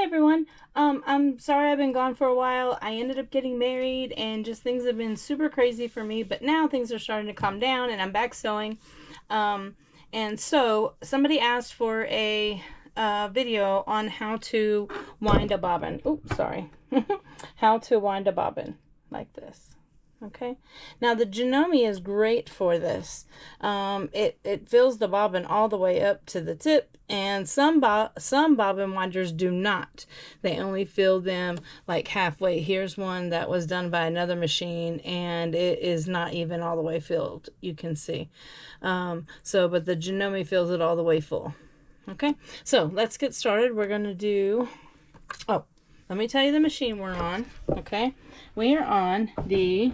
everyone. I'm sorry I've been gone for a while. I ended up getting married and just things have been super crazy for me, but now things are starting to calm down and I'm back sewing. And so somebody asked for a video on how to wind a bobbin. Oops, sorry. How to wind a bobbin like this. Okay, now the Janome is great for this. It fills the bobbin all the way up to the tip, and some bobbin winders do not. They only fill them like halfway. Here's one that was done by another machine, and it is not even all the way filled. You can see. But the Janome fills it all the way full. Okay, so let's get started. We're gonna do. Oh, let me tell you the machine we're on. Okay, we are on the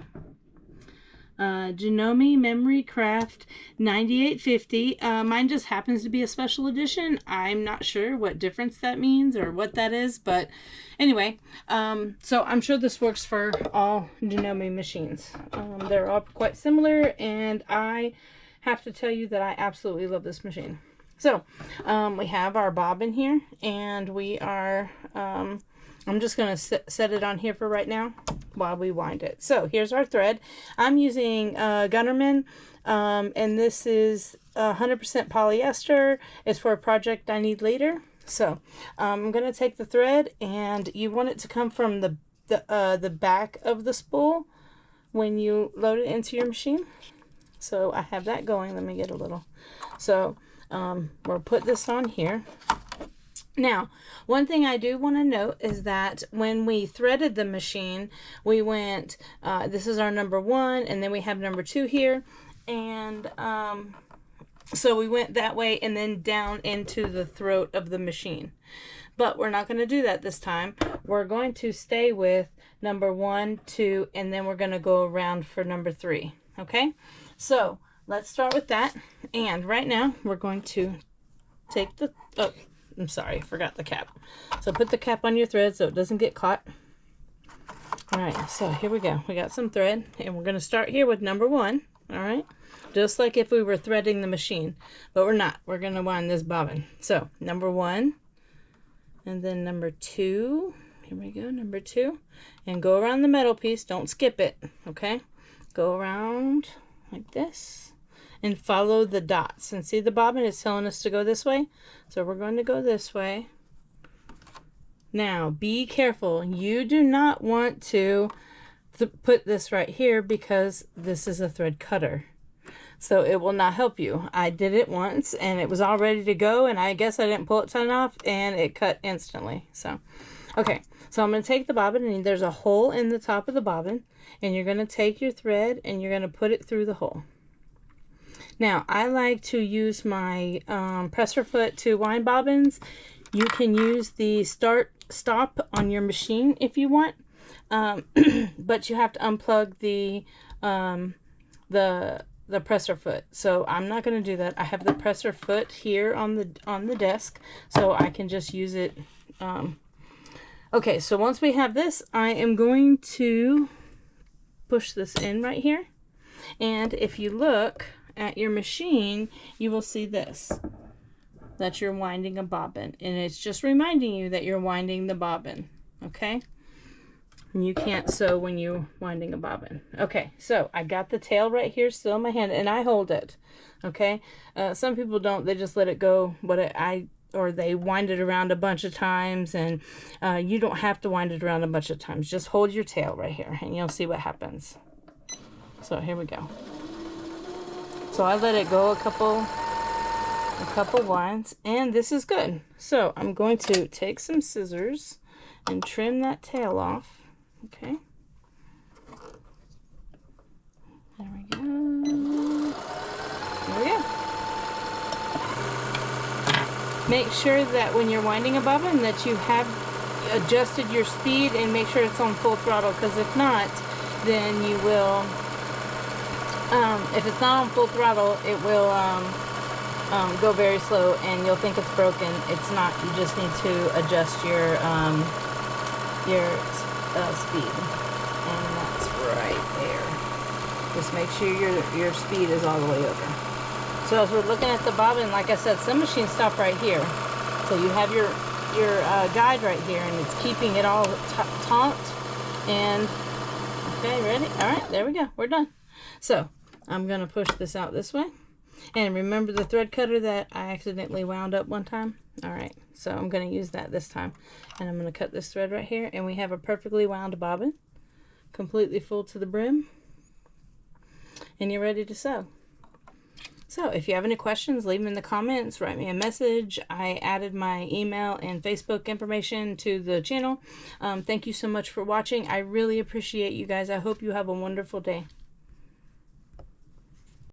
Janome Memory Craft 9850. Mine just happens to be a special edition. I'm not sure what difference that means or what that is, but anyway, so I'm sure this works for all Janome machines. They're all quite similar, and I have to tell you that I absolutely love this machine. So we have our bobbin here, and we are I'm just going to set it on here for right now while we wind it. So here's our thread. I'm using Gunnerman, and this is 100% polyester. It's for a project I need later. So I'm going to take the thread, and you want it to come from the back of the spool when you load it into your machine. So I have that going. Let me get a little. So we'll put this on here. Now, one thing I do want to note is that when we threaded the machine, we went, this is our number 1, and then we have number 2 here, and so we went that way and then down into the throat of the machine. But we're not going to do that this time. We're going to stay with number 1, 2, and then we're going to go around for number 3, okay? So, let's start with that, and right now, we're going to take the, I'm sorry, I forgot the cap. So put the cap on your thread so it doesn't get caught. Alright, so here we go. We got some thread, and we're going to start here with number 1. Alright, just like if we were threading the machine, but we're not. We're going to wind this bobbin. So number 1, and then number 2. Here we go, number 2. And go around the metal piece. Don't skip it, okay? Go around like this. And follow the dots. And see, the bobbin is telling us to go this way. So we're going to go this way. Now, be careful. You do not want to put this right here because this is a thread cutter. So it will not help you. I did it once and it was all ready to go, and I guess I didn't pull it tight enough and it cut instantly. So, okay. So I'm going to take the bobbin, and there's a hole in the top of the bobbin, and you're going to take your thread and you're going to put it through the hole. Now, I like to use my presser foot to wind bobbins. You can use the stop on your machine if you want, but you have to unplug the presser foot. So I'm not going to do that. I have the presser foot here on the desk, so I can just use it. Okay, so once we have this, I am going to push this in right here, and if you look at your machine, you will see this, that you're winding a bobbin, and it's just reminding you that you're winding the bobbin, okay? And you can't sew when you're winding a bobbin. Okay, so I got the tail right here still in my hand, and I hold it, okay? Some people don't, they just let it go, or they wind it around a bunch of times, and you don't have to wind it around a bunch of times. Just hold your tail right here, and you'll see what happens. So here we go. So I let it go a couple winds, and this is good. So I'm going to take some scissors and trim that tail off. Okay. There we go. There we go. Make sure that when you're winding a bobbin that you have adjusted your speed, and make sure it's on full throttle, because if not, then you will... if it's not on full throttle, it will go very slow, and you'll think it's broken. It's not. You just need to adjust your speed, and that's right there. Just make sure your speed is all the way over. So as we're looking at the bobbin, like I said, some machines stop right here. So you have your your guide right here, and it's keeping it all taut. And okay, ready? All right, there we go. We're done. So I'm gonna push this out this way. And remember the thread cutter that I accidentally wound up one time? All right, so I'm gonna use that this time. And I'm gonna cut this thread right here, and we have a perfectly wound bobbin, completely full to the brim. And you're ready to sew. So if you have any questions, leave them in the comments, write me a message. I added my email and Facebook information to the channel. Thank you so much for watching. I really appreciate you guys. I hope you have a wonderful day.